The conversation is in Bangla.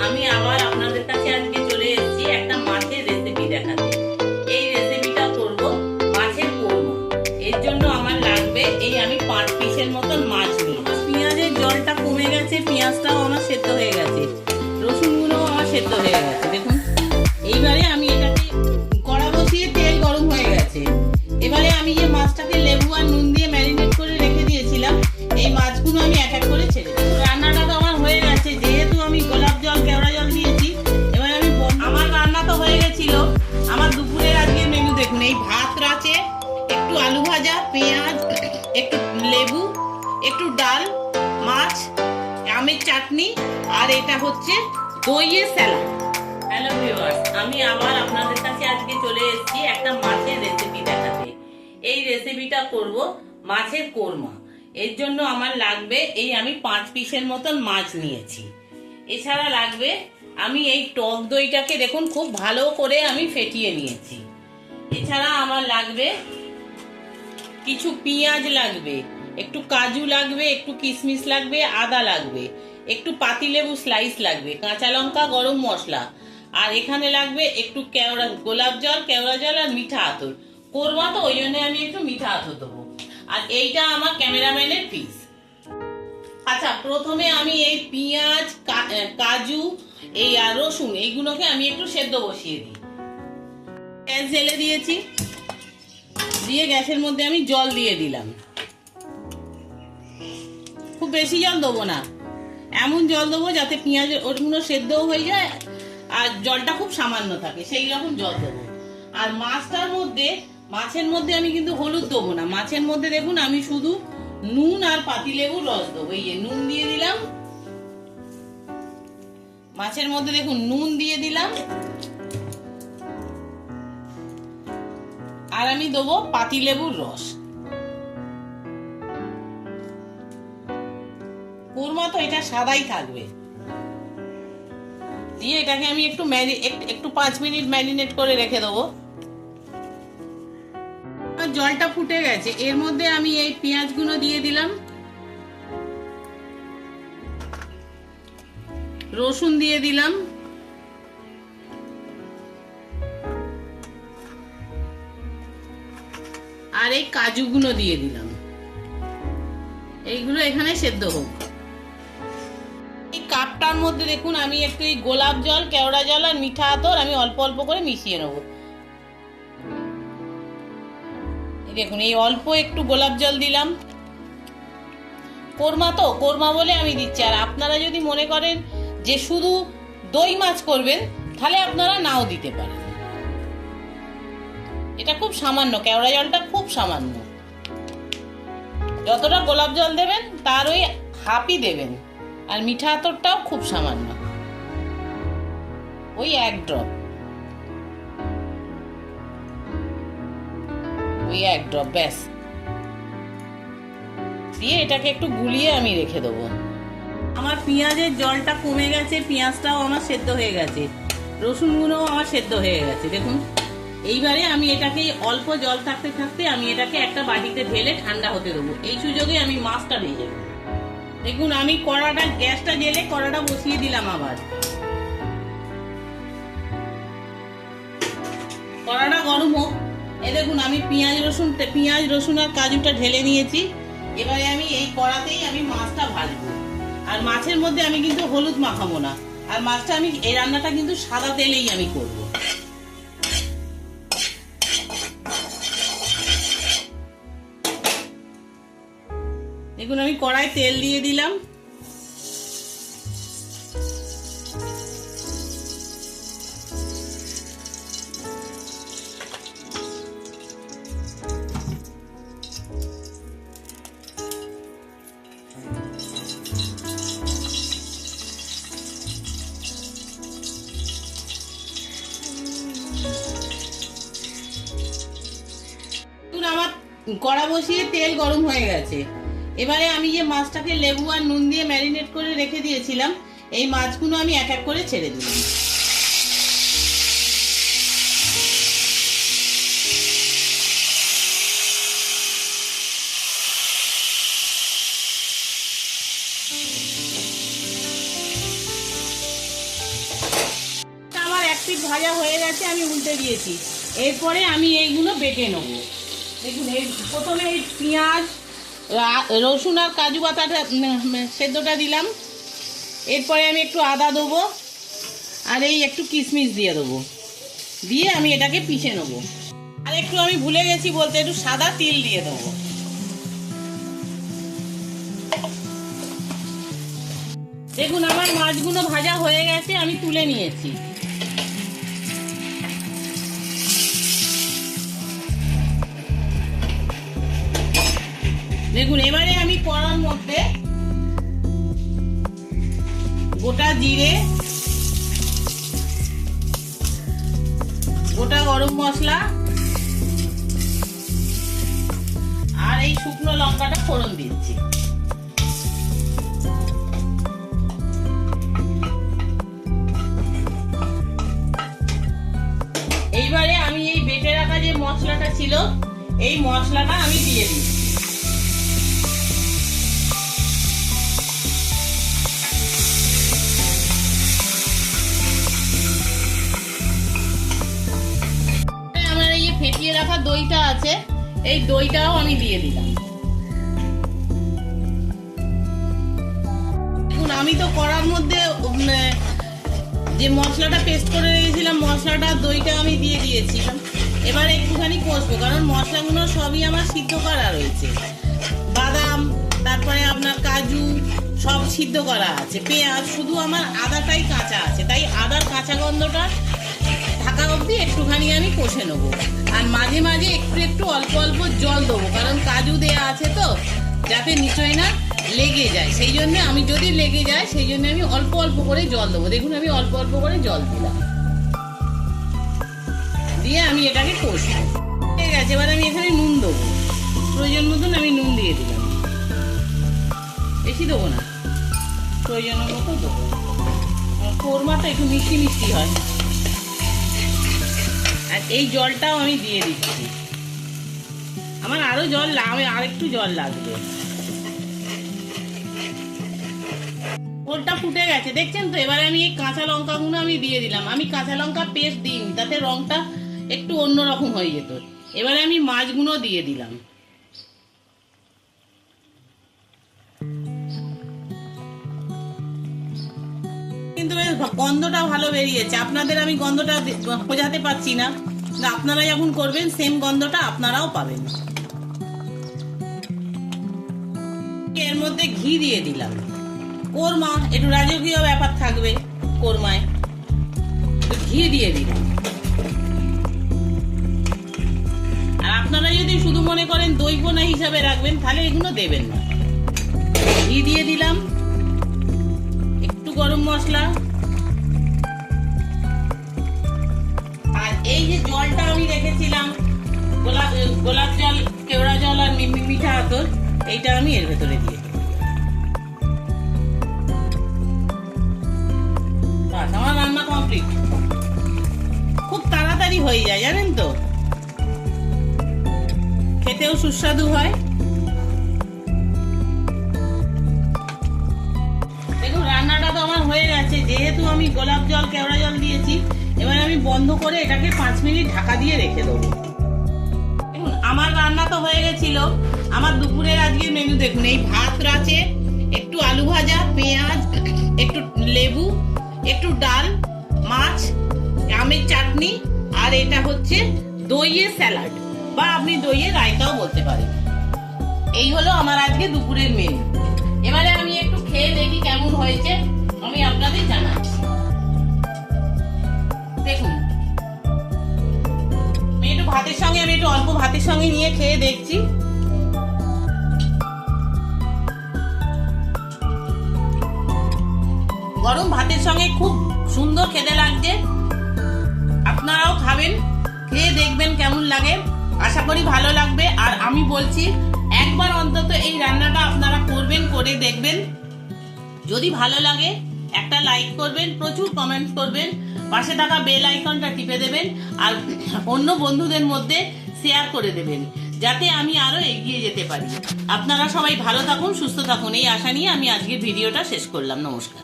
আমি আবার আপনাদের কাছে আজকে চলে এসেছি একটা মাছের রেসিপি দেখাতে। এই রেসিপিটা করব মাছের কোরমা। এর জন্য আমার লাগবে আমি 5 পিসের মতন মাছ নিয়ে। পেঁয়াজের জলটা কমে গেছে, পেঁয়াজটাও আমার সেদ্ধ হয়ে গেছে, রসুনগুলোও আমার সেদ্ধ হয়ে গেছে। দেখুন, এইবারে আমি এটাকে কড়া বসিয়ে তেল গরম হয়ে গেছে। এবারে আমি যে মাছটাকে লেবু আর নুন দিয়ে ম্যারিনেট করে রেখে দিয়েছিলাম, এই মাছগুলো আমি এক এক করে ছেড়ে দেবো। রান্নাটা তো আমার হয়ে গেছে, যেহেতু আমি গোলাপ জল কেওড়া জল দিয়েছি। এবার আমি আমার রান্না তো হয়ে গেছিল। আমার দুপুরের আজকের মেনু দেখুন, এই ভাত আছে, একটু আলু ভাজা, পেঁয়াজ, একটু লেবু, একটু ডাল, মাছ, আমের চাটনি, আর এটা হচ্ছে দইয়ের স্যালাড। হ্যালো ভিউয়ার্স, আমি আবার আপনাদের কাছে আজকে চলে এসেছি একটা মাছের রেসিপি দেখাতে। এই রেসিপিটা করব মাছের কোরমা। এর জন্য আমার লাগবে আমি 5 পিসের মতন মাছ নিয়েছি। এছাড়া লাগবে আমি এই টক দইটাকে দেখুন খুব ভালো করে আমি ফেটিয়ে নিয়েছি। এছাড়া আমার লাগবে কিছু পেঁয়াজ লাগবে, একটু কাজু লাগবে, একটু কিশমিশ লাগবে, আদা লাগবে, একটু পাতিলেবু স্লাইস লাগবে, কাঁচা লঙ্কা, গরম মশলা, আর এখানে লাগবে একটু গোলাপ জল, কেওড়া জল আর মিঠা আতর। কোরমা তো ওই জন্য আমি একটু মিঠা আতর দেবো। আর এইটা আমার ক্যামেরাম্যানের ফিস। আচ্ছা, প্রথমে আমি এই পেঁয়াজ, কাজু, আর রসুন এইগুলোকে আমি একটু সেদ্ধ বসিয়ে দিই। গ্যাস জ্বেলে দিয়েছি, দিয়ে গ্যাসের মধ্যে আমি জল দিয়ে দিলাম। খুব বেশি জল দেবো না, এমন জল দেবো যাতে পেঁয়াজ ওগুলো সেদ্ধও হয়ে যায় আর জলটা খুব সামান্য থাকে, সেই রকম জল দেবো। আর মাছের মধ্যে আমি কিন্তু হলুদ দেবো না। মাছের মধ্যে দেখুন আমি শুধু নুন আর পাতিলেবুর রস দেবো। নুন দিয়ে দিলাম মাছের মধ্যে, দেখুন নুন দিয়ে দিলাম, আর আমি দেবো পাতিলেবুর রস। কোরমা তো এটা সাদাই থাকবে। দিয়ে এটাকে আমি একটু 5 মিনিট ম্যারিনেট করে রেখে দেবো। জলটা ফুটে গেছে, এর মধ্যে আমি এই পেঁয়াজগুলো দিয়ে দিলাম, রসুন দিয়ে দিলাম, আর এই কাজুগুলো দিয়ে দিলাম। এইগুলো এখানে সেদ্ধ হোক। এই কাপটার মধ্যে দেখুন আমি একটু এই গোলাপ জল, কেওড়া জল আর মিঠা আতর আমি অল্প অল্প করে মিশিয়ে নেব। দেখুন এই অল্প একটু গোলাপ জল দিলাম। কোরমা বলে আমি দিচ্ছি। আর আপনারা যদি মনে করেন যে শুধু দই মাছ করবেন, তাহলে আপনারা নাও দিতে পারেন। এটা খুব সামান্য, কেওড়া জলটা খুব সামান্য, যতটা গোলাপ জল দেবেন তার ওই হাফই দেবেন। আর মিঠা আতরটাও খুব সামান্য, ওই 1 ড্রপ, ব্যাস। দিয়ে এটাকে একটু গুলিয়ে আমি রেখে দেবো। আমার পেঁয়াজের জলটা কমে গেছে, পেঁয়াজটাও আমার সেদ্ধ হয়ে গেছে, রসুনগুলোও আমার সেদ্ধ হয়ে গেছে। দেখুন, এইবারে আমি এটাকে অল্প জল থাকতে থাকতে আমি এটাকে একটা বাটিতে ঢেলে ঠান্ডা হতে দেবো। এই সুযোগে আমি মাছটা ভেজে নেব। দেখুন আমি গ্যাসটা জ্বেলে কড়াটা বসিয়ে দিলাম। আবার কড়াটা গরম হোক। দেখুন আমি পেঁয়াজ রসুন আর কাজুটা ঢেলে নিয়েছি। এবারে আমি এই কড়াতেই আমি মাছটা ভাজবো। আর মাছের মধ্যে আমি কিন্তু হলুদ মাখাবো না। আর মাছটা এই রান্নাটা কিন্তু সাদা তেলেই আমি করব। দেখুন আমি কড়াই তেল দিয়ে দিলাম। আমার কড়া বসিয়ে তেল গরম হয়ে গেছে। এবারে আমি যে মাছটাকে লেবু আর নুন দিয়ে ম্যারিনেট করে রেখে দিয়েছিলাম, এই মাছগুলো আমি এক এক করে ছেড়ে দিলাম। পিঠ ভাজা হয়ে গেছে, আমি উল্টে দিয়েছি। এরপরে আমি এইগুলো বেটে নেবো। দেখুন, প্রথমে এই পেঁয়াজ, রসুন আর কাজু বাটাটা সেদ্ধটা দিলাম। এরপরে আমি একটু আদা দেবো আর এই একটু কিশমিশ দিয়ে দেবো, দিয়ে আমি এটাকে পিষে নেবো। আর একটু আমি ভুলে গেছি বলতে, একটু সাদা তিল দিয়ে দেবো। দেখুন, আমার মাছগুলো ভাজা হয়ে গেছে, আমি তুলে নিয়েছি। দেখুন, এবারে আমি কড়ার মধ্যে গোটা জিরে, গোটা গরম মশলা আর এই শুকনো লঙ্কাটা ফোড়ন দিচ্ছি। এইবারে আমি এই বেটে রাখা যে মশলাটা ছিল, এই মশলাটা আমি দিয়ে দিচ্ছি। আমার এই ফেটিয়ে রাখা দইটা আছে, এই দইটাও আমি দিয়ে দিলাম। দেখুন, আমি তো কড়ার মধ্যে যে মশলাটা পেস্ট করে রেখেছিলাম, মশলাটা দইটা আমি দিয়ে দিয়েছি। এবার একটুখানি কষবো, কারণ মশলাগুলো সবই আমার সিদ্ধ করা রয়েছে। বাদাম, তারপরে আপনার কাজু সব সিদ্ধ করা আছে, পেঁয়াজ, শুধু আমার আদাটাই কাঁচা আছে। তাই আদার কাঁচা গন্ধটা থাকা অবধি একটুখানি আমি কষে নেবো। আর মাঝে মাঝে একটু একটু অল্প অল্প জল দেবো, কারণ কাজু দেয়া আছে তো, যাতে নিশ্চয়ই না লেগে যায়। সেই জন্য আমি, যদি লেগে যায় সেই জন্য আমি অল্প অল্প করে জল দেবো। দেখুন, আমি অল্প অল্প করে জল দিলাম, দিয়ে আমি এটাকে কষবো। ঠিক আছে, এবার আমি এখানে নুন দেবো, প্রয়োজন মতন আমি নুন দিয়ে দিলাম। বেশি দেবো না, প্রয়োজন মতো দেবো। কোরমাটা একটু মিষ্টি মিষ্টি হয়। আর এই জলটাও আমি দিয়ে দিচ্ছি। আমার আরো জল, আর একটু জল লাগবে। ওলটা ফুটে গেছে, দেখছেন তো। এবারে আমি এই কাঁচা লঙ্কাগুলো আমি দিয়ে দিলাম। আমি কাঁচা লঙ্কা পেস্ট দিইনি, তাতে রংটা একটু অন্যরকম হয়ে যেত। এবারে আমি মাছগুলো দিয়ে দিলাম। কিন্তু গন্ধটা ভালো বেরিয়েছে। আপনাদের আমি গন্ধটা বোঝাতে পারছি না, আপনারা যখন করবেন সেম গন্ধটা আপনারাও পাবেন। এর মধ্যে ঘি দিয়ে দিলাম। কোরমা একটু রাজকীয় ব্যাপার থাকবে, কোরমায় ঘি দিয়ে দিলাম। আর আপনারা যদি শুধু মনে করেন দই পোনা হিসাবে রাখবেন, তাহলে এগুলো দেবেন না। ঘি দিয়ে দিলাম, একটু গরম মশলা, আর এই যে জলটা আমি রেখেছিলাম, গোলাপ জল, কেওড়া জল আর মিঠা আতর, এইটা আমি এর ভেতরে দিয়ে দিই। বাস, আমার রান্না কমপ্লিট। খুব তাড়াতাড়ি হয়ে যায়, জানেন তো, খেতেও সুস্বাদু হয়। দেখুন, রান্নাটা তো আমার হয়ে গেছে। যেহেতু আমি গোলাপ জল, কেওড়া জল দিয়েছি, এবার আমি বন্ধ করে এটাকে 5 মিনিট ঢাকা দিয়ে রেখে দেবো। দেখুন, আমার রান্না তো হয়ে গেছিল। আমার দুপুরের আজকের মেনু দেখুন, এই ভাত আছে, একটু আলু ভাজা, পেঁয়াজ, একটু লেবু, একটু ডাল, মাছ, আমের চাটনি, আর এটা হচ্ছে দইয়ের স্যালাড, বা আপনি দইয়ের রায়তাও বলতে পারেন। এই হলো আমার আজকে দুপুরের মেনু। এবারে আমি একটু খেয়ে দেখি কেমন হয়েছে, আমি আপনাদের জানাচ্ছি। দেখুন, আমি একটু ভাতের সঙ্গে, আমি একটু অল্প ভাতের সঙ্গে নিয়ে খেয়ে দেখছি। গরম ভাতের সঙ্গে খুব সুন্দর খেতে লাগছে। আপনারাও খাবেন, খেয়ে দেখবেন কেমন লাগে। আশা করি ভালো লাগবে। আর আমি বলছি, একবার অন্তত এই রান্নাটা আপনারা করবেন, করে দেখবেন। যদি ভালো লাগে একটা লাইক করবেন, প্রচুর কমেন্ট করবেন, পাশে থাকা বেল আইকনটা টিপে দেবেন, আর অন্য বন্ধুদের মধ্যে শেয়ার করে দেবেন, যাতে আমি আরো এগিয়ে যেতে পারি। আপনারা সবাই ভালো থাকুন, সুস্থ থাকুন, এই আশা নিয়ে আমি আজকের ভিডিওটা শেষ করলাম। নমস্কার।